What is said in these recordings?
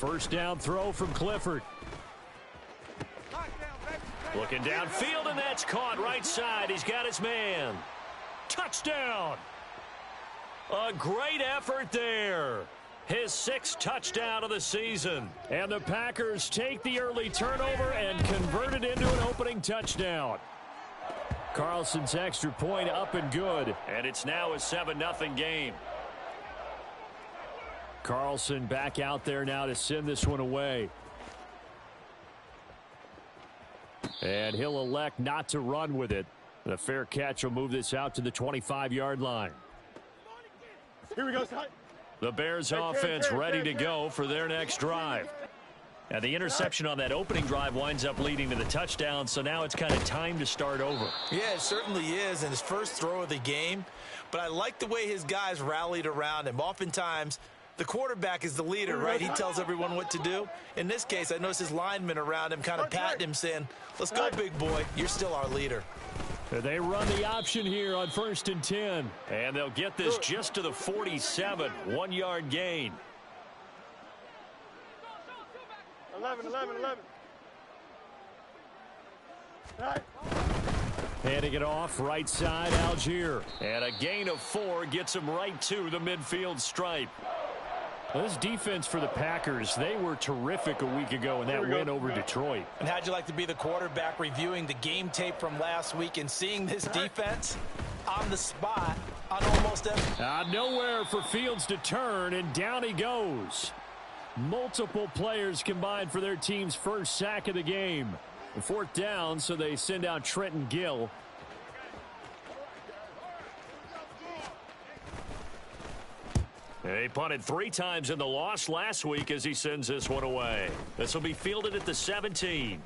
First down throw from Clifford. Looking downfield, and that's caught right side. He's got his man. Touchdown. A great effort there. His sixth touchdown of the season. And the Packers take the early turnover and convert it into an opening touchdown. Carlson's extra point up and good. And it's now a 7-0 game. Carlson back out there now to send this one away. And he'll elect not to run with it. And a fair catch will move this out to the 25-yard line. Here we go, Scott. The Bears offense ready to go for their next drive. Now the interception on that opening drive winds up leading to the touchdown, so now it's kind of time to start over. Yeah, it certainly is, and his first throw of the game. But I like the way his guys rallied around him. Oftentimes, the quarterback is the leader, right? He tells everyone what to do. In this case, I noticed his linemen around him kind of patting him, saying, let's go, big boy. You're still our leader. They run the option here on 1st and 10. And they'll get this just to the 47. 1-yard gain. 11. Right. Handing it off right side, Algier. And a gain of 4 gets him right to the midfield stripe. This defense for the Packers, they were terrific a week ago in that win over Detroit. And how'd you like to be the quarterback reviewing the game tape from last week and seeing this defense on the spot on almost every... Nowhere for Fields to turn, and down he goes. Multiple players combined for their team's first sack of the game. 4th down, so they send out Trenton Gill. He punted 3 times in the loss last week as he sends this one away. This will be fielded at the 17.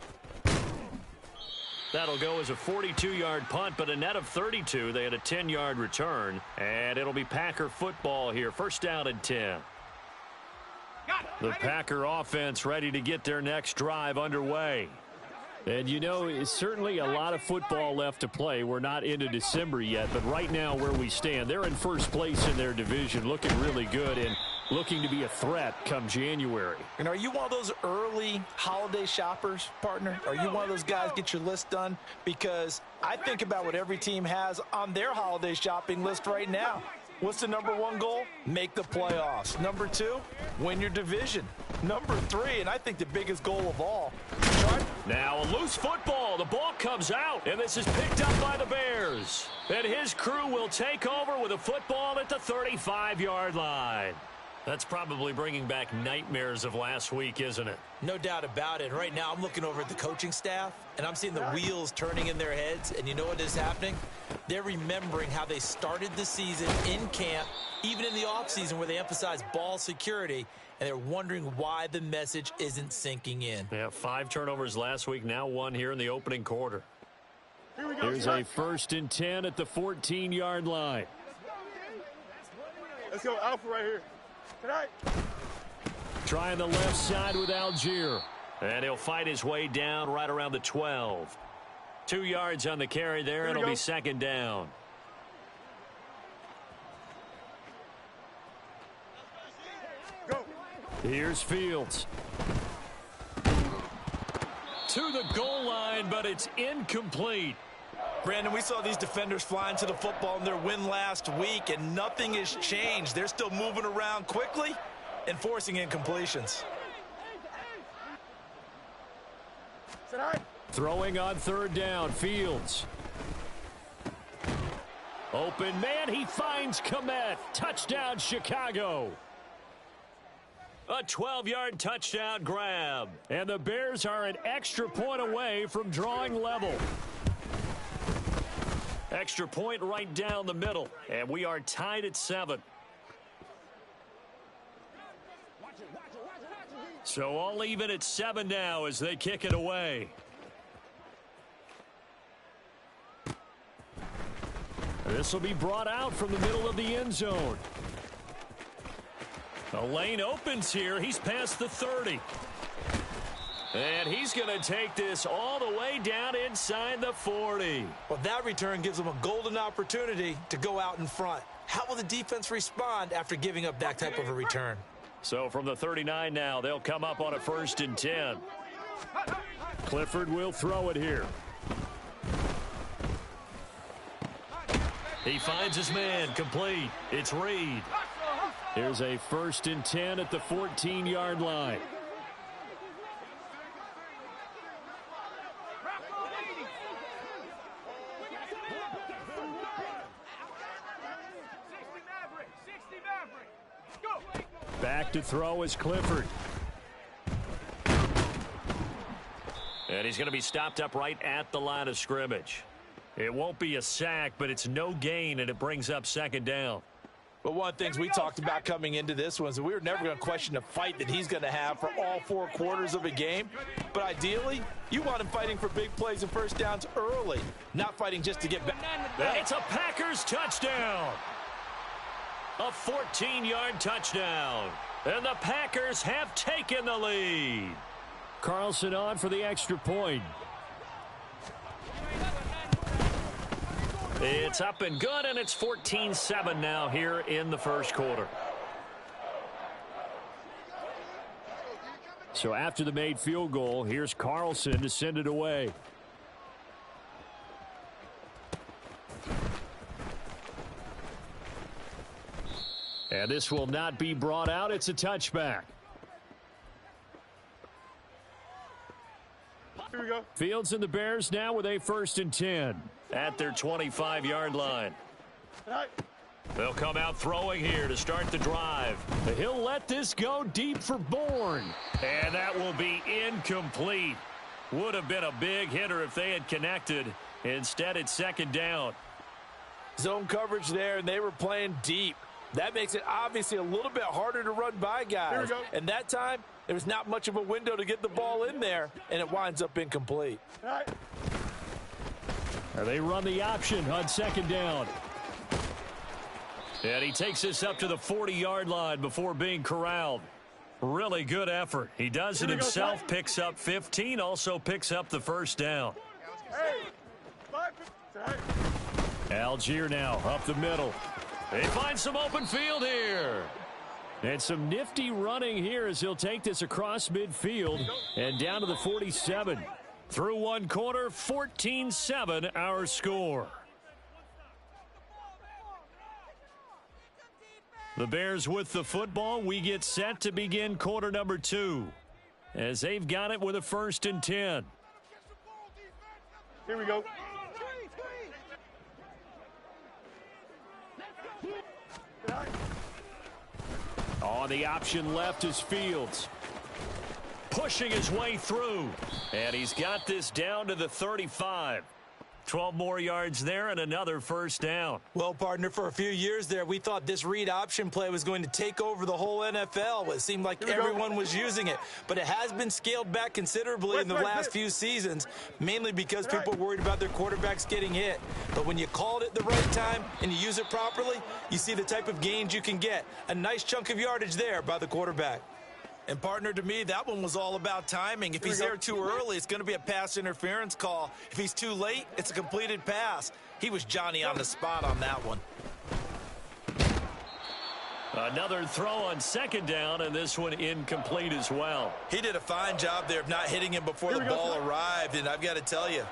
That'll go as a 42-yard punt, but a net of 32. They had a 10-yard return, and it'll be Packer football here. 1st down and 10. The Packer offense ready to get their next drive underway. And, you know, it's certainly a lot of football left to play. We're not into December yet, but right now where we stand, they're in first place in their division, looking really good and looking to be a threat come January. And are you one of those early holiday shoppers, partner? Are you one of those guys get your list done? Because I think about what every team has on their holiday shopping list right now. What's the #1 goal? Make the playoffs. #2, win your division. #3, and I think the biggest goal of all. Now a loose football. The ball comes out, and this is picked up by the Bears. And his crew will take over with a football at the 35-yard line. That's probably bringing back nightmares of last week, isn't it? No doubt about it. Right now I'm looking over at the coaching staff, and I'm seeing the wheels turning in their heads, and you know what is happening? They're remembering how they started the season in camp, even in the offseason where they emphasized ball security, and they're wondering why the message isn't sinking in. Yeah, 5 turnovers last week, now 1 here in the opening quarter. Here's a 1st and 10 at the 14-yard line. Let's go, Alpha right here. Tonight. Trying the left side with Algier. And he'll fight his way down right around the 12. 2 yards on the carry there, and it'll be 2nd down. Go. Here's Fields. To the goal line, but it's incomplete. Brandon, we saw these defenders flying to the football in their win last week, and nothing has changed. They're still moving around quickly and forcing incompletions. Throwing on 3rd down, Fields. Open man, he finds Komet. Touchdown, Chicago. A 12-yard touchdown grab. And the Bears are an extra point away from drawing level. Extra point right down the middle. And we are tied at 7. So all even at 7 now as they kick it away. This will be brought out from the middle of the end zone. The lane opens here. He's past the 30. And he's going to take this all the way down inside the 40. Well, that return gives them a golden opportunity to go out in front. How will the defense respond after giving up that type of a return? So from the 39 now, they'll come up on a 1st and 10. Clifford will throw it here. He finds his man, complete. It's Reed. Here's a 1st and 10 at the 14-yard line. Back to throw is Clifford. And he's going to be stopped up right at the line of scrimmage. It won't be a sack, but it's no gain, and it brings up 2nd down. But one of the things we talked about coming into this was that we were never going to question the fight that he's going to have for all 4 quarters of a game. But ideally, you want him fighting for big plays and 1st downs early, not fighting just to get back. It's a Packers touchdown. A 14-yard touchdown. And the Packers have taken the lead. Carlson on for the extra point. It's up and good, and it's 14-7 now here in the 1st quarter. So after the made field goal, here's Carlson to send it away. And this will not be brought out. It's a touchback. Here we go. Fields and the Bears now with a 1st and 10 at their 25-yard line. They'll come out throwing here to start the drive. He'll let this go deep for Bourne. And that will be incomplete. Would have been a big hitter if they had connected. Instead, it's 2nd down. Zone coverage there, and they were playing deep. That makes it obviously a little bit harder to run by guys. And that time, there was not much of a window to get the ball in there, and it winds up incomplete. They run the option on 2nd down. And he takes this up to the 40-yard line before being corralled. Really good effort. He does it himself, picks up 15, also picks up the 1st down. Algier now up the middle. They find some open field here. And some nifty running here as he'll take this across midfield and down to the 47. Through 1 quarter, 14-7 our score. The Bears with the football. We get set to begin quarter number 2 as they've got it with a 1st and 10. Here we go. On the option left is Fields. Pushing his way through. And he's got this down to the 35. 12 more yards there and another 1st down. Well, partner, for a few years there, we thought this read option play was going to take over the whole NFL. It seemed like everyone was using it. But it has been scaled back considerably in the last few seasons, mainly because people are worried about their quarterbacks getting hit. But when you call it at the right time and you use it properly, you see the type of gains you can get. A nice chunk of yardage there by the quarterback. And, partner, to me, that one was all about timing. If he's there too early, it's going to be a pass interference call. If he's too late, it's a completed pass. He was Johnny on the spot on that one. Another throw on 2nd down, and this one incomplete as well. He did a fine job there of not hitting him before the ball arrived, and I've got to tell you,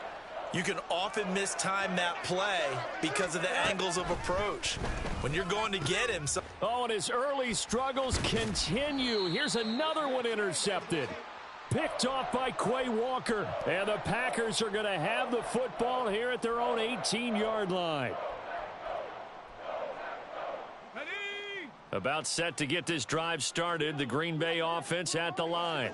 you can often mistime that play because of the angles of approach. When you're going to get him. Oh, and his early struggles continue. Here's another one intercepted. Picked off by Quay Walker. And the Packers are going to have the football here at their own 18-yard line. About set to get this drive started. The Green Bay offense at the line.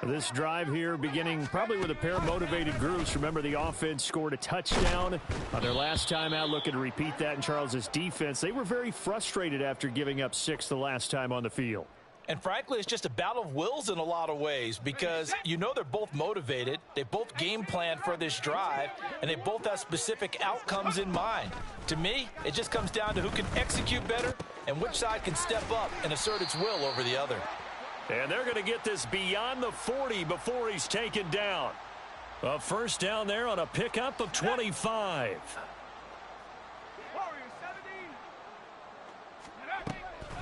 This drive here beginning probably with a pair of motivated groups. Remember, the offense scored a touchdown on their last time out. Looking to repeat that in Charles's defense. They were very frustrated after giving up 6 the last time on the field. And frankly, it's just a battle of wills in a lot of ways because you know they're both motivated. They both game plan for this drive, and they both have specific outcomes in mind. To me, it just comes down to who can execute better and which side can step up and assert its will over the other. And they're going to get this beyond the 40 before he's taken down. A 1st down there on a pickup of 25.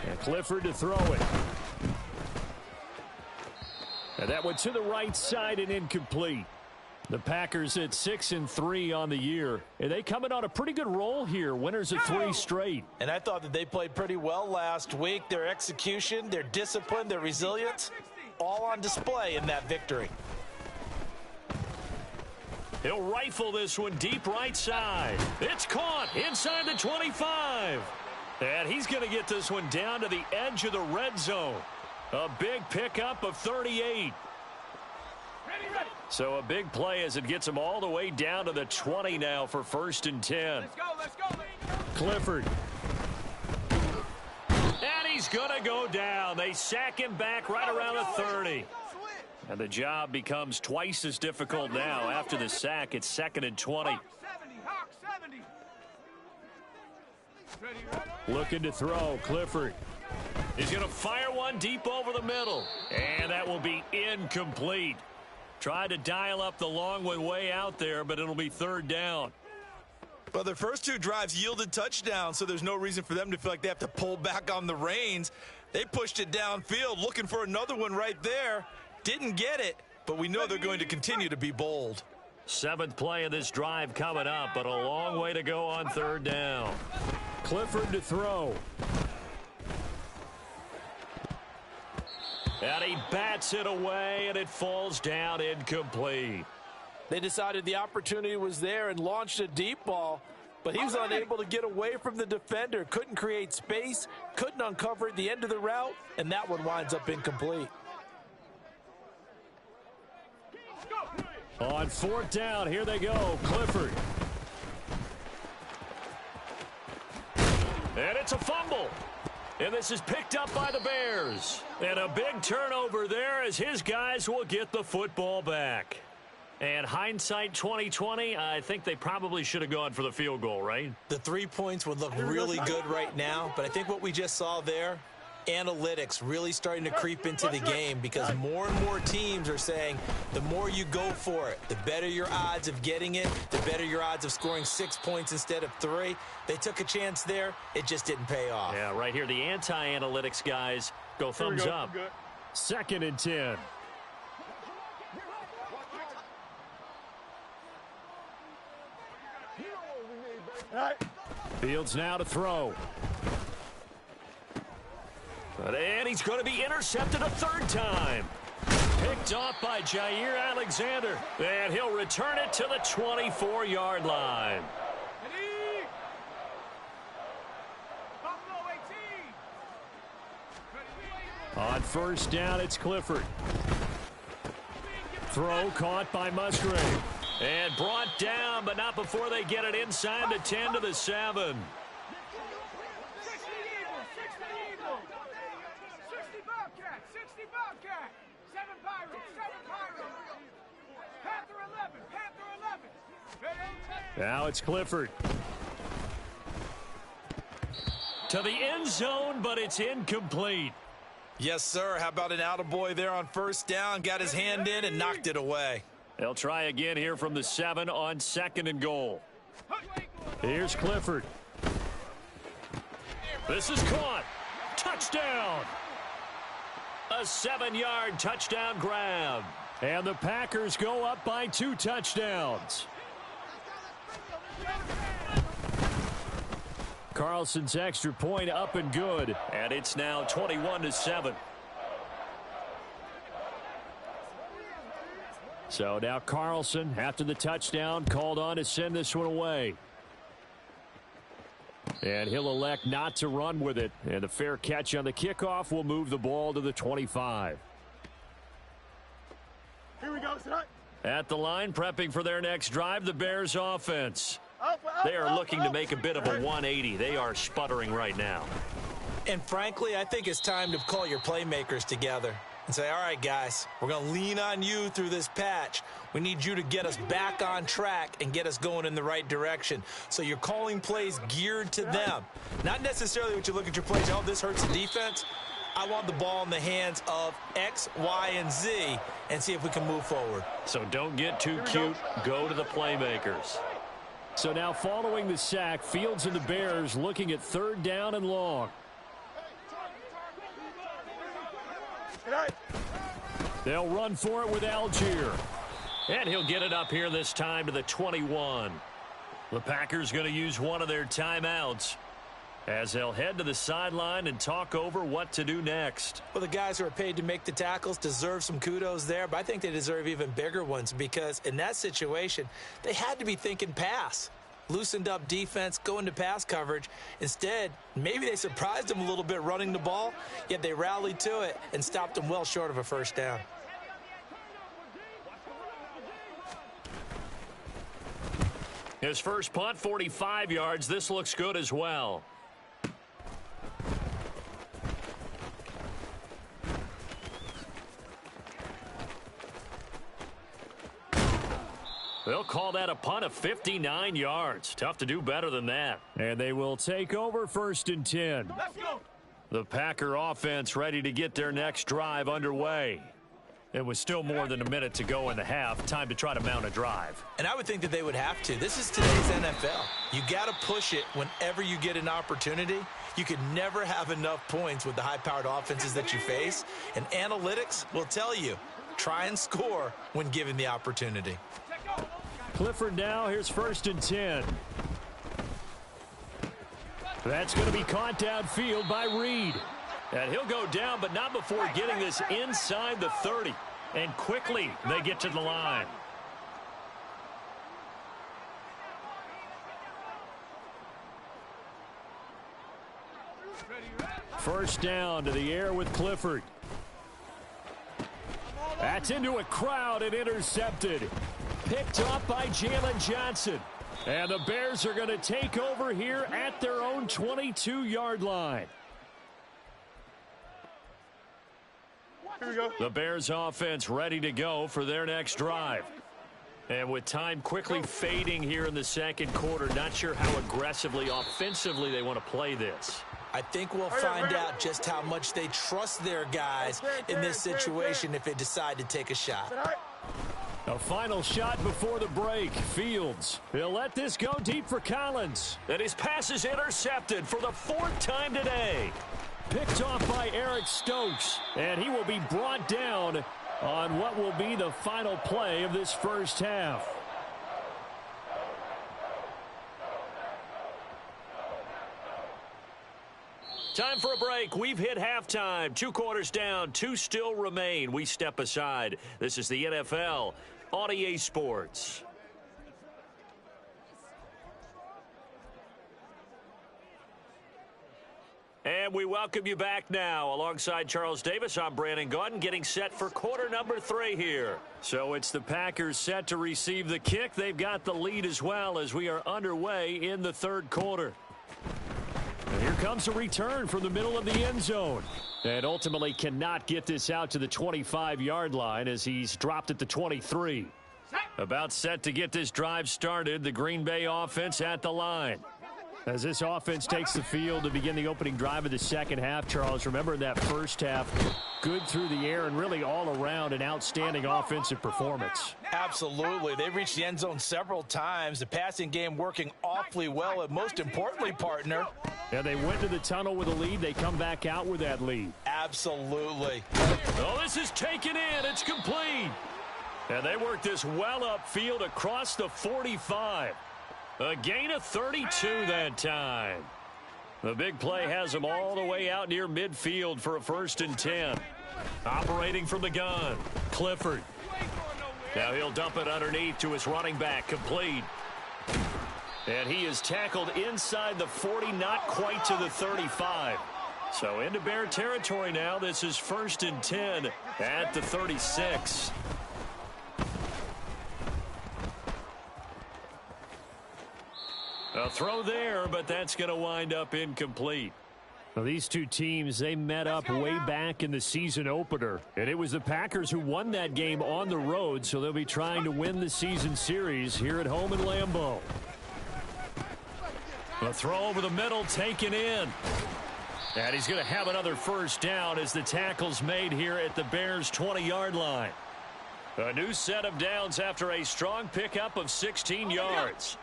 And Clifford to throw it. And that went to the right side and incomplete. The Packers at 6-3 on the year, and they coming on a pretty good roll here, winners of 3 straight. And I thought that they played pretty well last week. Their execution, their discipline, their resilience, all on display in that victory. He'll rifle this one deep right side. It's caught inside the 25. And he's going to get this one down to the edge of the red zone. A big pickup of 38. Ready. So a big play as it gets him all the way down to the 20 now for 1st and 10. Let's go. Clifford. And he's going to go down. They sack him back right around the 30. And the job becomes twice as difficult now. After the sack, it's 2nd and 20. Hawk 70. Looking to throw, Clifford. He's going to fire one deep over the middle. And that will be incomplete. Tried to dial up the long one way out there, but it'll be 3rd down. Well, their first 2 drives yielded touchdowns, so there's no reason for them to feel like they have to pull back on the reins. They pushed it downfield, looking for another one right there. Didn't get it, but we know they're going to continue to be bold. 7th play of this drive coming up, but a long way to go on 3rd down. Clifford to throw. And he bats it away, and it falls down incomplete. They decided the opportunity was there and launched a deep ball, but he was unable to get away from the defender. Couldn't create space, couldn't uncover at the end of the route, and that one winds up incomplete. On 4th down, here they go, Clifford. And it's a fumble. And this is picked up by the Bears. And a big turnover there as his guys will get the football back. And hindsight 2020, I think they probably should have gone for the field goal, right? The 3 points would look really good right now, but I think what we just saw there, analytics really starting to creep into the game, because more and more teams are saying the more you go for it, the better your odds of getting it, the better your odds of scoring 6 points instead of 3. They took a chance there. It just didn't pay off. Yeah, right here, the anti-analytics guys go thumbs up. 2nd and 10. Fields now to throw. And he's going to be intercepted a 3rd time. Picked off by Jair Alexander. And he'll return it to the 24-yard line. On 1st down, it's Clifford. Throw caught by Musgrave. And brought down, but not before they get it inside the 10 to the 7. Now it's Clifford. To the end zone, but it's incomplete. Yes, sir. How about an attaboy there on 1st down? Got his hand in and knocked it away. They'll try again here from the 7 on 2nd and goal. Here's Clifford. This is caught. Touchdown. A 7-yard touchdown grab. And the Packers go up by 2 touchdowns. Carlson's extra point up and good. And it's now 21-7. So now Carlson, after the touchdown, called on to send this one away. And he'll elect not to run with it. And the fair catch on the kickoff will move the ball to the 25. Here we go, tonight. At the line, prepping for their next drive, the Bears offense. They are looking to make a bit of a 180. They are sputtering right now. And frankly, I think it's time to call your playmakers together and say, all right, guys, we're going to lean on you through this patch. We need you to get us back on track and get us going in the right direction. So you're calling plays geared to them. Not necessarily what you look at your plays, oh, this hurts the defense. I want the ball in the hands of X, Y, and Z and see if we can move forward. So don't get too cute. Go to the playmakers. So now following the sack, Fields and the Bears looking at 3rd down and long. They'll run for it with Algier. And he'll get it up here this time to the 21. The Packers going to use one of their timeouts as they'll head to the sideline and talk over what to do next. Well, the guys who are paid to make the tackles deserve some kudos there, but I think they deserve even bigger ones because in that situation, they had to be thinking pass. Loosened up defense, go into pass coverage. Instead, maybe they surprised them a little bit running the ball, yet they rallied to it and stopped them well short of a first down. His first punt, 45 yards. This looks good as well. They'll call that a punt of 59 yards. Tough to do better than that. And they will take over 1st and 10. Let's go. The Packer offense ready to get their next drive underway. It was still more than a minute to go in the half. Time to try to mount a drive. And I would think that they would have to. This is today's NFL. You got to push it whenever you get an opportunity. You could never have enough points with the high-powered offenses that you face. And analytics will tell you, try and score when given the opportunity. Clifford now. Here's 1st and 10. That's going to be caught downfield by Reed. And he'll go down, but not before getting this inside the 30. And quickly, they get to the line. First down to the air with Clifford. That's into a crowd and intercepted. Picked up by Jalen Johnson. And the Bears are going to take over here at their own 22-yard line. Here we go. The Bears offense ready to go for their next drive. And with time quickly fading here in the second quarter, not sure how aggressively, offensively they want to play this. I think we'll find out just how much they trust their guys in this situation if they decide to take a shot. A final shot before the break. Fields. He'll let this go deep for Collins. And his pass is intercepted for the 4th time today. Picked off by Eric Stokes. And he will be brought down on what will be the final play of this first half. Time for a break. We've hit halftime. 2 quarters down. 2 still remain. We step aside. This is the NFL on EA Sports. And we welcome you back now. Alongside Charles Davis, I'm Brandon Gaudin, getting set for quarter number 3 here. So it's the Packers set to receive the kick. They've got the lead as well as we are underway in the 3rd quarter. And here comes a return from the middle of the end zone. And ultimately cannot get this out to the 25-yard line as he's dropped at the 23. About set to get this drive started. The Green Bay offense at the line. As this offense takes the field to begin the opening drive of the second half, Charles, remember that first half, good through the air and really all around an outstanding offensive performance. Absolutely. They reached the end zone several times. The passing game working awfully well, and most importantly, partner. Yeah, they went to the tunnel with a lead. They come back out with that lead. Absolutely. Oh, this is taken in. It's complete. And they work this well upfield across the 45. A gain of 32 that time. The big play has them all the way out near midfield for a 1st and 10. Operating from the gun, Clifford. Now he'll dump it underneath to his running back, complete. And he is tackled inside the 40, not quite to the 35. So into Bear territory now. This is 1st and 10 at the 36. A throw there, but that's going to wind up incomplete. Well, these two teams, they met up way back in the season opener. And it was the Packers who won that game on the road, so they'll be trying to win the season series here at home in Lambeau. A throw over the middle, taken in. And he's going to have another first down as the tackle's made here at the Bears' 20-yard line. A new set of downs after a strong pickup of 16 yards.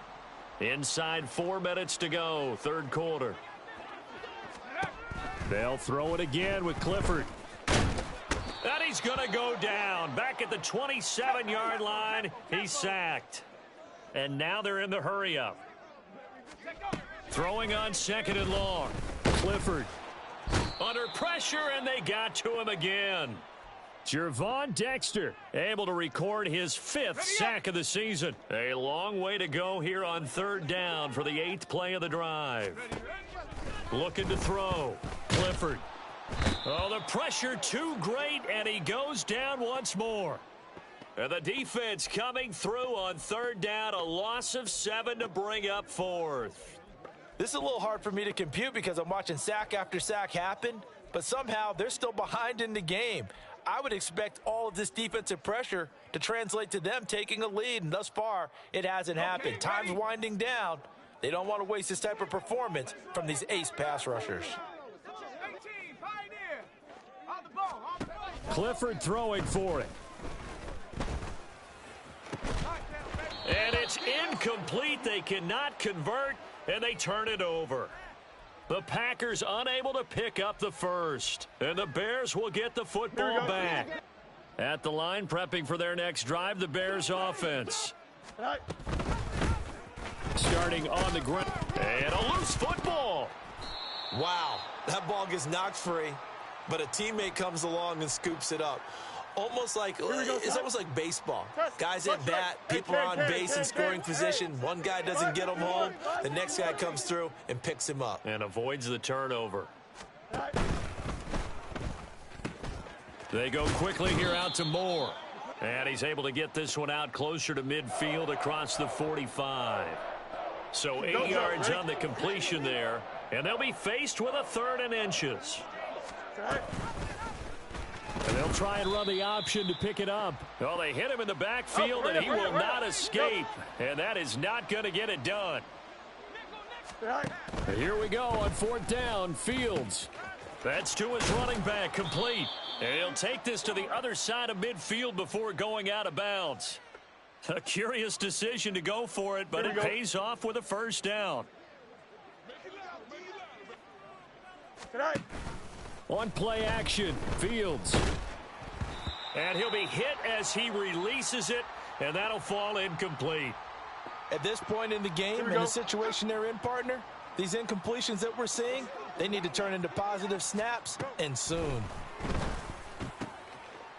Inside 4 minutes to go, 3rd quarter. They'll throw it again with Clifford. And he's going to go down. Back at the 27-yard line, he's sacked. And now they're in the hurry-up. Throwing on 2nd and long. Clifford under pressure, and they got to him again. Jervon Dexter able to record his 5th sack of the season. A long way to go here on 3rd down for the 8th play of the drive. Looking to throw. Clifford. Oh, the pressure too great, and he goes down once more. And the defense coming through on 3rd down, a loss of 7 to bring up 4th. This is a little hard for me to compute because I'm watching sack after sack happen, but somehow they're still behind in the game. I would expect all of this defensive pressure to translate to them taking a lead, and thus far, it hasn't happened. Time's winding down. They don't want to waste this type of performance from these ace pass rushers. Clifford throwing for it. And it's incomplete. They cannot convert, and they turn it over. The Packers unable to pick up the first, and the Bears will get the football back. At the line, prepping for their next drive, the Bears offense. Starting on the ground, and a loose football. Wow, that ball gets knocked free, but a teammate comes along and scoops it up. Almost like, it's almost like baseball. Guys at bat, people are on base in scoring position. One guy doesn't get him home. The next guy comes through and picks him up. And avoids the turnover. They go quickly here out to Moore. And he's able to get this one out closer to midfield across the 45. So 8 yards on the completion there. And they'll be faced with a 3rd and inches. And they'll try and run the option to pick it up. Well, they hit him in the backfield, and he will not escape. And that is not going to get it done. Here we go on 4th down. Fields. That's to his running back, complete. And he'll take this to the other side of midfield before going out of bounds. A curious decision to go for it, but it pays off with a 1st down. On play action, Fields. And he'll be hit as he releases it, and that'll fall incomplete. At this point in the game and the situation they're in, partner, these incompletions that we're seeing, they need to turn into positive snaps, and soon.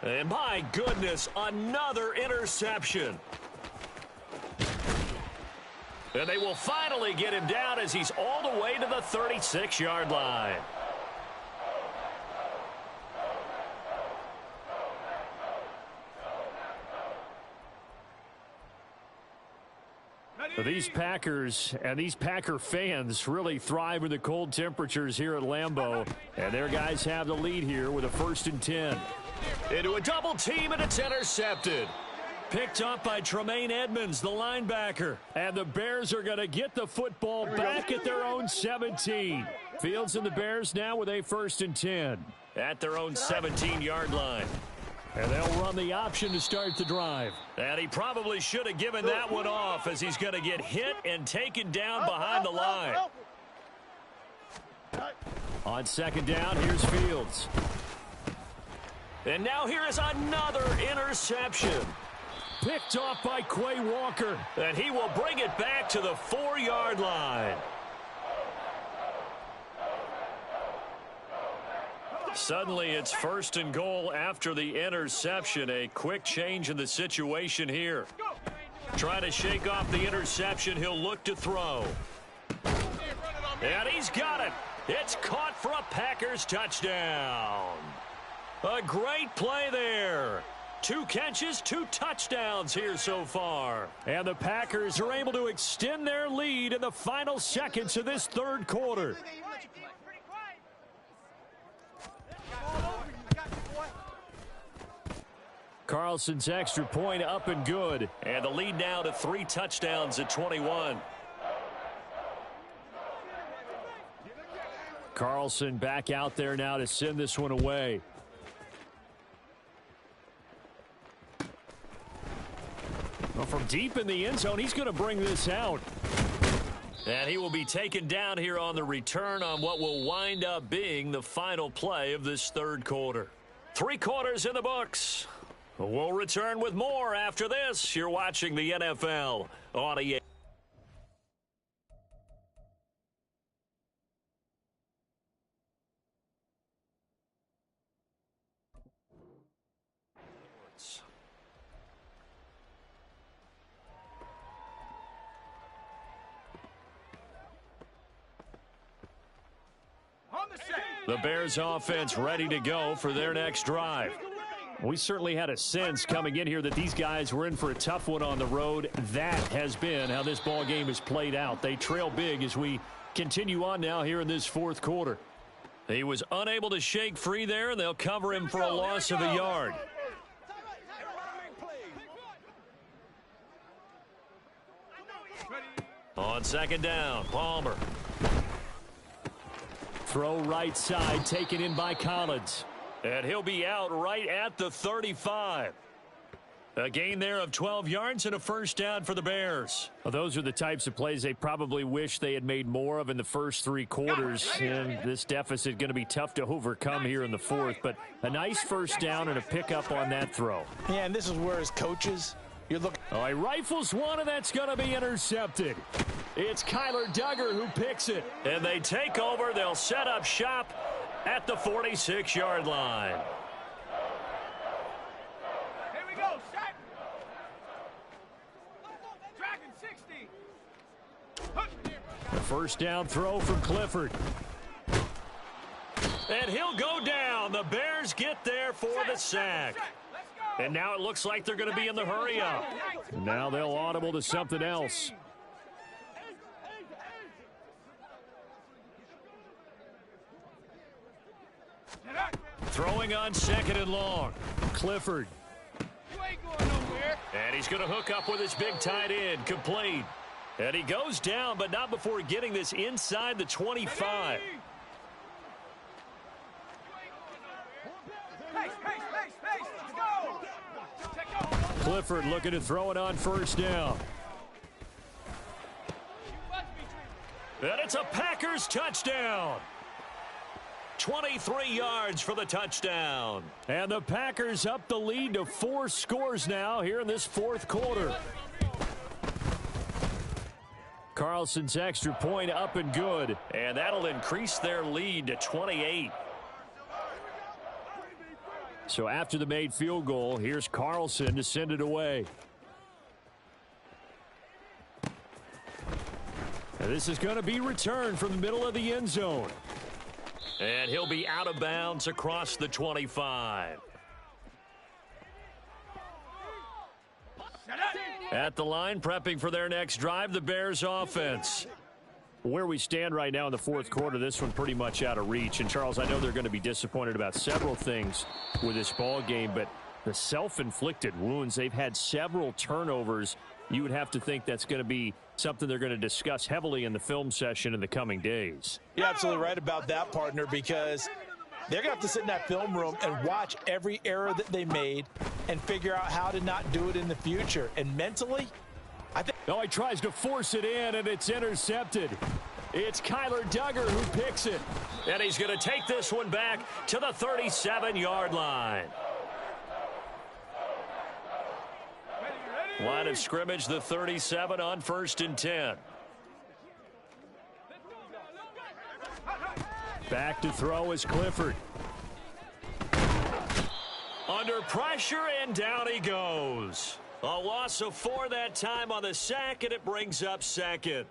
And my goodness, another interception. And they will finally get him down as he's all the way to the 36-yard line. These Packers and these Packer fans really thrive in the cold temperatures here at Lambeau. And their guys have the lead here with a 1st and 10. Into a double team, and it's intercepted. Picked up by Tremaine Edmonds, the linebacker. And the Bears are going to get the football back at their own 17. Fields and the Bears now with a 1st and 10. At their own 17-yard line. And they'll run the option to start the drive. And he probably should have given that one off as he's going to get hit and taken down behind the line. On 2nd down, here's Fields. And now here is another interception. Picked off by Quay Walker. And he will bring it back to the 4-yard line. Suddenly it's 1st and goal after the interception. A quick change in the situation here. Trying to shake off the interception. He'll look to throw. And he's got it. It's caught for a Packers touchdown. A great play there. 2 catches, 2 touchdowns here so far. And the Packers are able to extend their lead in the final seconds of this 3rd quarter. Carlson's extra point up and good. And the lead now to 3 touchdowns at 21. Carlson back out there now to send this one away. Well, from deep in the end zone, he's going to bring this out. And he will be taken down here on the return on what will wind up being the final play of this 3rd quarter. 3 quarters in the books. We'll return with more after this. You're watching the NFL on EA. The Bears offense ready to go for their next drive. We certainly had a sense coming in here that these guys were in for a tough one on the road. That has been how this ball game is played out. They trail big as we continue on now here in this fourth quarter. He was unable to shake free there, and they'll cover him for a loss of a yard. On second down, Palmer. Throw right side, taken in by Collins. And he'll be out right at the 35. A gain there of 12 yards and a first down for the Bears. Well, those are the types of plays they probably wish they had made more of in the first 3 quarters. And this deficit going to be tough to overcome here in the fourth. But a nice first down and a pickup on that throw. Yeah, and this is where as coaches, you're looking. Oh, he rifles one, and that's going to be intercepted. It's Kyler Duggar who picks it. And they take over. They'll set up shop at the 46-yard line. Here we go, set. Dragon 60. The first down throw from Clifford. And he'll go down. The Bears get there for the sack. And now it looks like they're going to be in the hurry up. Now they'll audible to something else. Throwing on second and long. Clifford. And he's going to hook up with his big tight end. Complete. And he goes down, but not before getting this inside the 25. Clifford looking to throw it on first down. And it's a Packers touchdown. 23 yards for the touchdown. And the Packers up the lead to 4 scores now here in this fourth quarter. Carlson's extra point up and good. And that'll increase their lead to 28. So after the made field goal, here's Carlson to send it away. And this is going to be returned from the middle of the end zone. And he'll be out of bounds across the 25. At the line, prepping for their next drive, the Bears offense. Where we stand right now in the fourth quarter, this one pretty much out of reach. And, Charles, I know they're going to be disappointed about several things with this ball game, but the self-inflicted wounds, they've had several turnovers. You would have to think that's going to be something they're going to discuss heavily in the film session in the coming days. You're absolutely right about that, partner, because they're going to have to sit in that film room and watch every error that they made and figure out how to not do it in the future. And mentally, I think... No, he tries to force it in, and it's intercepted. It's Kyler Duggar who picks it. And he's going to take this one back to the 37-yard line. Line of scrimmage, the 37 on 1st and 10. Back to throw is Clifford. Under pressure, and down he goes. A loss of 4 that time on the sack, and it brings up second.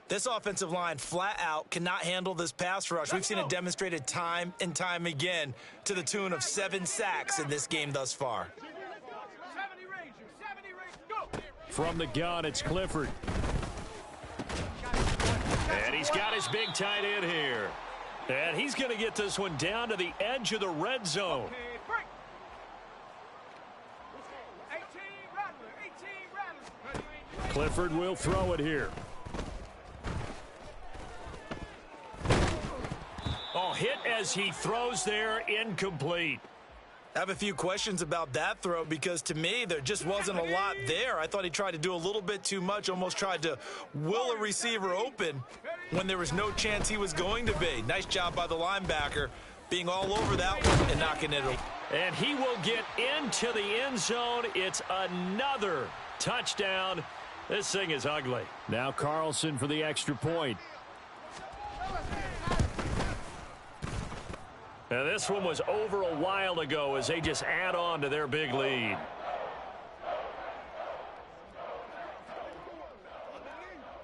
This offensive line flat out cannot handle this pass rush. We've seen it demonstrated time and time again to the tune of 7 sacks in this game thus far. From the gun, it's Clifford. And he's got his big tight end here. And he's going to get this one down to the edge of the red zone. Clifford will throw it here. Oh, hit as he throws there, incomplete. I have a few questions about that throw because, to me, there just wasn't a lot there. I thought he tried to do a little bit too much, almost tried to will a receiver open when there was no chance he was going to be. Nice job by the linebacker being all over that one and knocking it. And he will get into the end zone. It's another touchdown. This thing is ugly. Now Carlson for the extra point. And this one was over a while ago as they just add on to their big lead.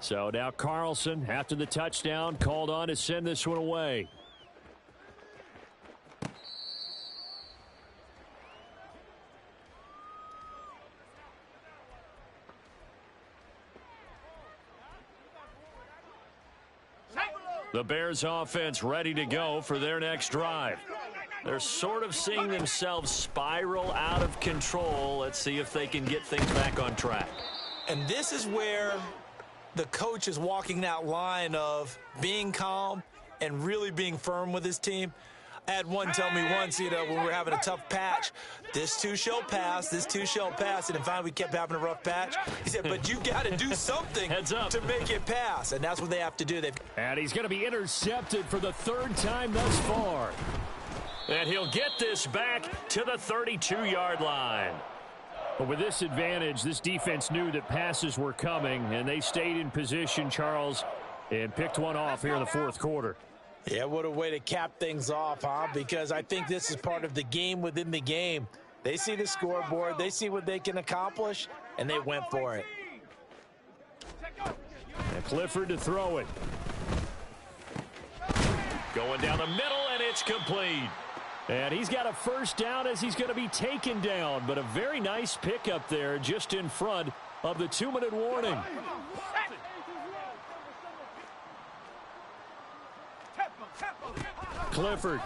So now Carlson, after the touchdown, called on to send this one away. The Bears offense ready to go for their next drive. They're sort of seeing themselves spiral out of control. Let's see if they can get things back on track. And this is where the coach is walking that line of being calm and really being firm with his team. I had one tell me once, when we were having a tough patch, this too shall pass, this too shall pass. And then finally we kept having a rough patch. He said, but you got to do something to make it pass. And that's what they have to do. And he's going to be intercepted for the third time thus far. And he'll get this back to the 32-yard line. But with this advantage, this defense knew that passes were coming, and they stayed in position, Charles, and picked one off here in the fourth quarter. Yeah, what a way to cap things off, huh? Because I think this is part of the game within the game. They see the scoreboard, they see what they can accomplish, and they went for it. And Clifford to throw it. Going down the middle, and it's complete. And he's got a first down as he's going to be taken down, but a very nice pickup there just in front of the 2-minute warning. Clifford.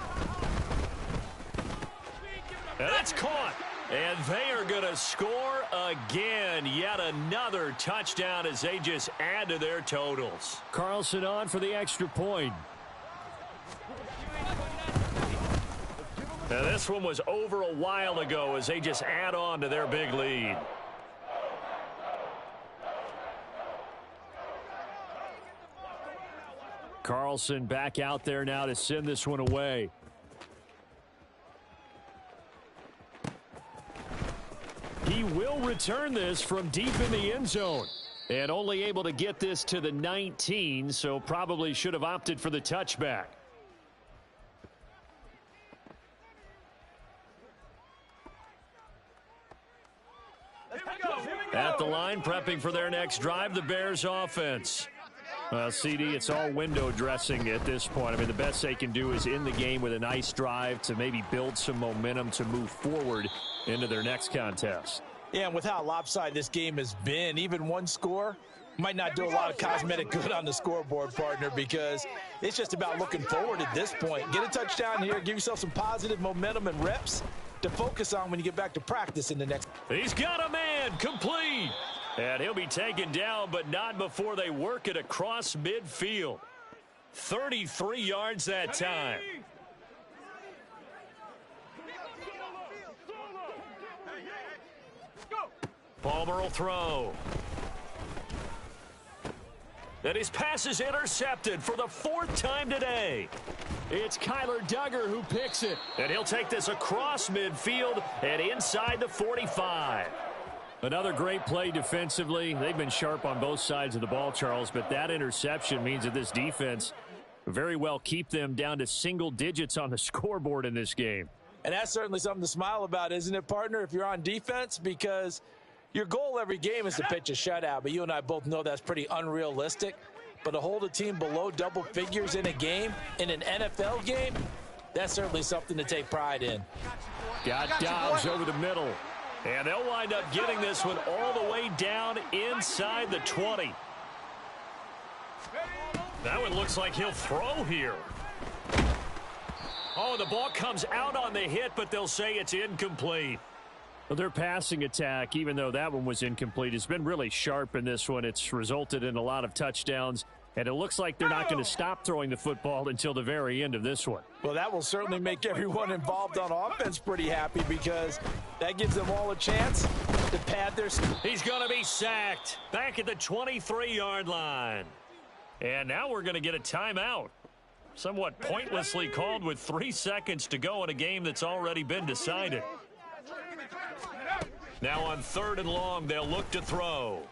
And that's caught. And they are going to score again. Yet another touchdown as they just add to their totals. Carlson on for the extra point. And this one was over a while ago as they just add on to their big lead. Carlson back out there now to send this one away. He will return this from deep in the end zone. And only able to get this to the 19, so probably should have opted for the touchback. At the line, prepping for their next drive, the Bears offense. Well, CD, it's all window dressing at this point. I mean, the best they can do is in the game with a nice drive to maybe build some momentum to move forward into their next contest. Yeah, and with how lopsided this game has been, even one score might not do a lot of cosmetic good on the scoreboard, partner, because it's just about looking forward at this point. Get a touchdown here, give yourself some positive momentum and reps to focus on when you get back to practice in the next. He's got a man, complete. And he'll be taken down, but not before they work it across midfield. 33 yards that time. Palmer will throw. And his pass is intercepted for the fourth time today. It's Kyler Duggar who picks it. And he'll take this across midfield and inside the 45. Another great play defensively. They've been sharp on both sides of the ball, Charles, but that interception means that this defense very well keep them down to single digits on the scoreboard in this game. And that's certainly something to smile about, isn't it, partner, if you're on defense? Because your goal every game is to pitch a shutout, but you and I both know that's pretty unrealistic. But to hold a team below double figures in a game, in an NFL game, that's certainly something to take pride in. Got Dubbz over the middle. And they'll wind up getting this one all the way down inside the 20. That one looks like he'll throw here. Oh, the ball comes out on the hit, but they'll say it's incomplete. Well, their passing attack, even though that one was incomplete, has been really sharp in this one. It's resulted in a lot of touchdowns, and it looks like they're not going to stop throwing the football until the very end of this one. Well, that will certainly make everyone involved on offense pretty happy, because that gives them all a chance to pad their... He's going to be sacked back at the 23-yard line. And now we're going to get a timeout. Somewhat pointlessly called with 3 seconds to go in a game that's already been decided. Now on 3rd and long, they'll look to throw.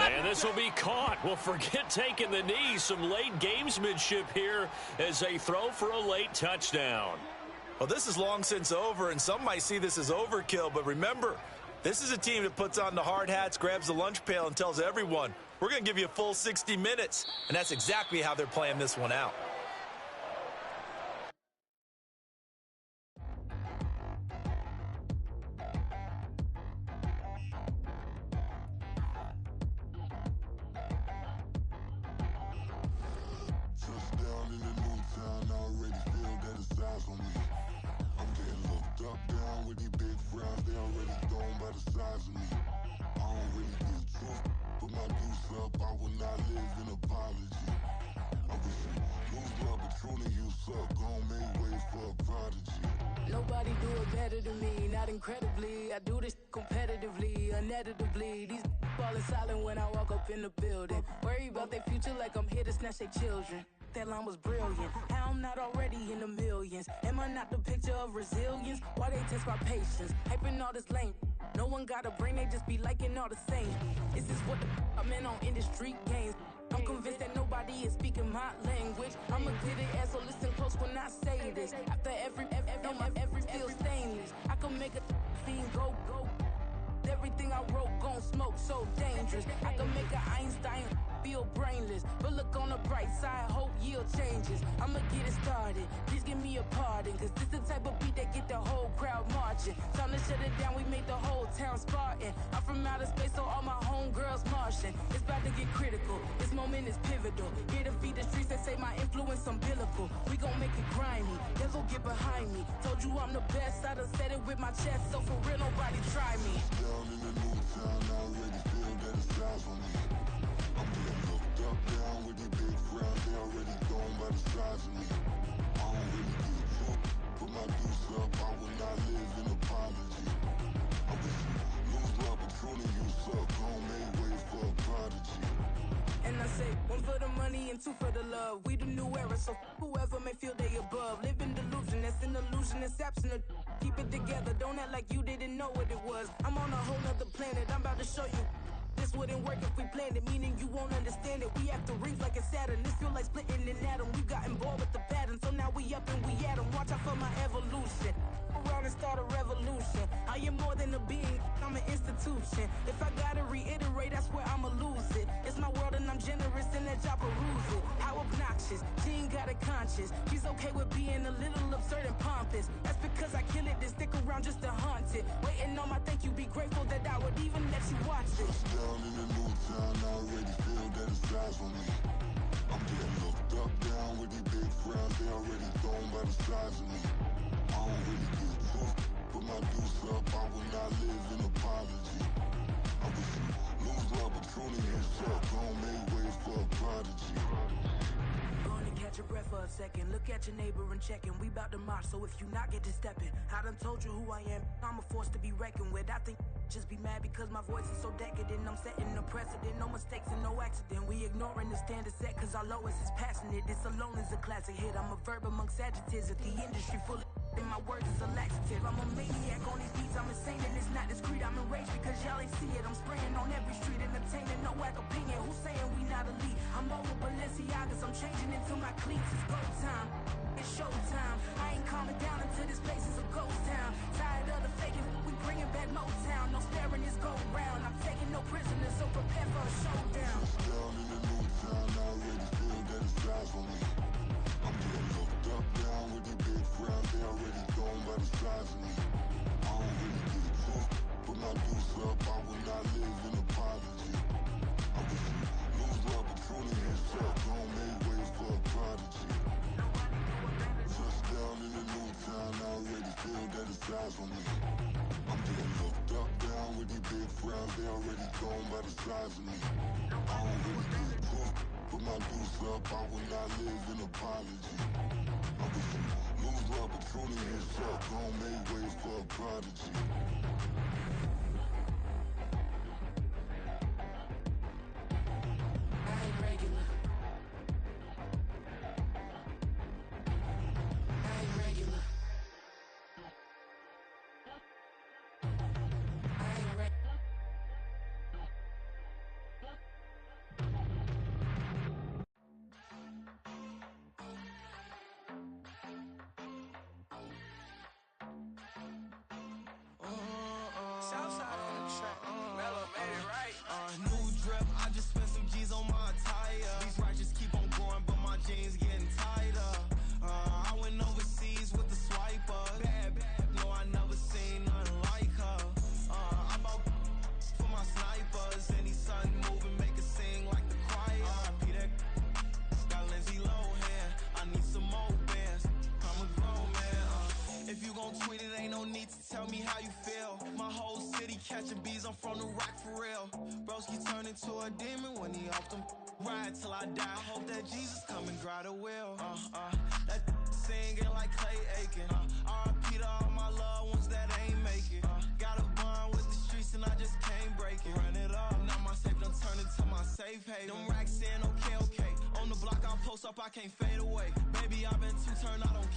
And this will be caught. Well, forget taking the knee. Some late gamesmanship here as they throw for a late touchdown. Well, this is long since over, and some might see this as overkill. But remember, this is a team that puts on the hard hats, grabs the lunch pail, and tells everyone, we're going to give you a full 60 minutes. And that's exactly how they're playing this one out. Nobody do it better than me, not incredibly. I do this competitively, uneditably. These falling silent when I walk up in the building. Worry about their future like I'm here to snatch their children. That line was brilliant. How I'm not already in the millions. Am I not the picture of resilience? Why they test my patience? Hyping all this lame. No one got a brain, they just be liking all the same. Is this what the I'm in on industry games? I'm convinced that nobody is speaking my language. I'm a good ass, so listen close when I say this. After every feel stainless. I can make a fiend go. Everything I wrote gon' smoke, so dangerous. I can make an Einstein feel brainless. But look on the bright side, hope yield changes. I'ma get it started, please give me a pardon. Cause this the type of beat that get the whole crowd marching. Time to shut it down, we made the whole town Spartan. I'm from outer space, so all my homegirls Martian. It's about to get critical, this moment is pivotal. Here to feed the streets that say my influence umbilical. We gon' make it grimy, devil get behind me. Told you I'm the best, I done said it with my chest. So for real, nobody try me. Down in the new town, I already feel that it's eyes on me. I'm getting looked up, down with these big frowns. They already gone by the size of me. I don't really get took, put my deuce up. I will not live in apology. I wish you lose love, but truly you suck. Gon' make way for a prodigy. And I say, 1 for the money and 2 for the love. We the new era, so whoever may feel they above. Live in delusion, that's an illusion, it's absent of. Keep it together, don't act like you didn't know what it was. I'm on a whole nother planet, I'm about to show you. This wouldn't work if we planned it, meaning you won't understand it. We have to rings like it's Saturn. This feel like splitting an atom. We got involved with the pattern, so now we up and we at 'em. Watch out for my evolution. Around and start a revolution. I am more than a being, I'm an institution. If I gotta reiterate, that's where I'ma lose it. It's my world and I'm generous and that y'all peruse it. How obnoxious, she ain't got a conscience. She's okay with being a little absurd and pompous. That's because I kill it, then stick around just to haunt it. Waiting on my thank you, be grateful that I would even let you watch this. Down in the new town, I already feel that it's eyes on me. I'm getting looked up, down with these big frowns. They already gone by the size of me. I don't really get took, put my deuce up. I will not live in apology. I wish you lose love, but truly you suck. Gon' make way for a prodigy. Gonna catch your breath for a second. Look at your neighbor and check him. We bout to march, so if you not get to stepping. I done told you who I am. I'm a force to be reckoned with. I think just be mad because my voice is so decadent. I'm setting a precedent. No mistakes and no accident. We ignoring the standard set cause our lowest is passionate. This alone is a classic hit. I'm a verb amongst adjectives. If the industry full of and my words is a laxative. I'm a maniac on these beats. I'm insane and it's not discreet. I'm enraged because y'all ain't see it. I'm spraying on every street, entertaining no whack opinion. Who's saying we not elite? I'm over Balenciagas. I'm changing into my cleats. It's go time. It's showtime. I ain't calming down until this place is a ghost town. Tired of the faking. We bringing back Motown. No sparing this go round. I'm taking no prisoners, so prepare for a showdown. Down in the new town, I already feel that it's eyes on me. I'm getting looked up, down with these big frowns. They already gone by the size of me. I don't really get took, put my deuce up. I will not live in apology. I wish you lose love, but truly you suck. Gon' make way for a prodigy. Touchdown in the new town, I already feel that it's eyes on me. I'm getting looked up, down with these big frowns. They already gone by the size of me. I don't really get took, put my deuce up. I will not live in apology. I wish you lose love, but truly you suck. Gon' make way for a prodigy. I ain't regular. Southside on the track. Mellow made it right. New drip, I just spent some G's on my attire. These righteous keep on going, but my jeans getting tighter. I went overseas with the swiper. Bad, no, I never seen nothing like her. I bought for my snipers. Any sun moving, make it sing like the choir. Peter got Lindsay Lohan. I need some more bands. I'm a grown man. If you gon' tweet it, ain't no need to tell me how you feel. My whole city catching bees, I'm from the rock for real. Broski turned into a demon when he off them. Ride till I die. I hope that Jesus come and dry the wheel. That singing like Clay Aiken. R.I.P. to all my loved ones that ain't make it. Got a bond with the streets and I just can't break it. Run it up, now my safe done turned into my safe haven. Them racks in, okay. On the block I post up, I can't fade away. Baby, I've been too turned, I don't care.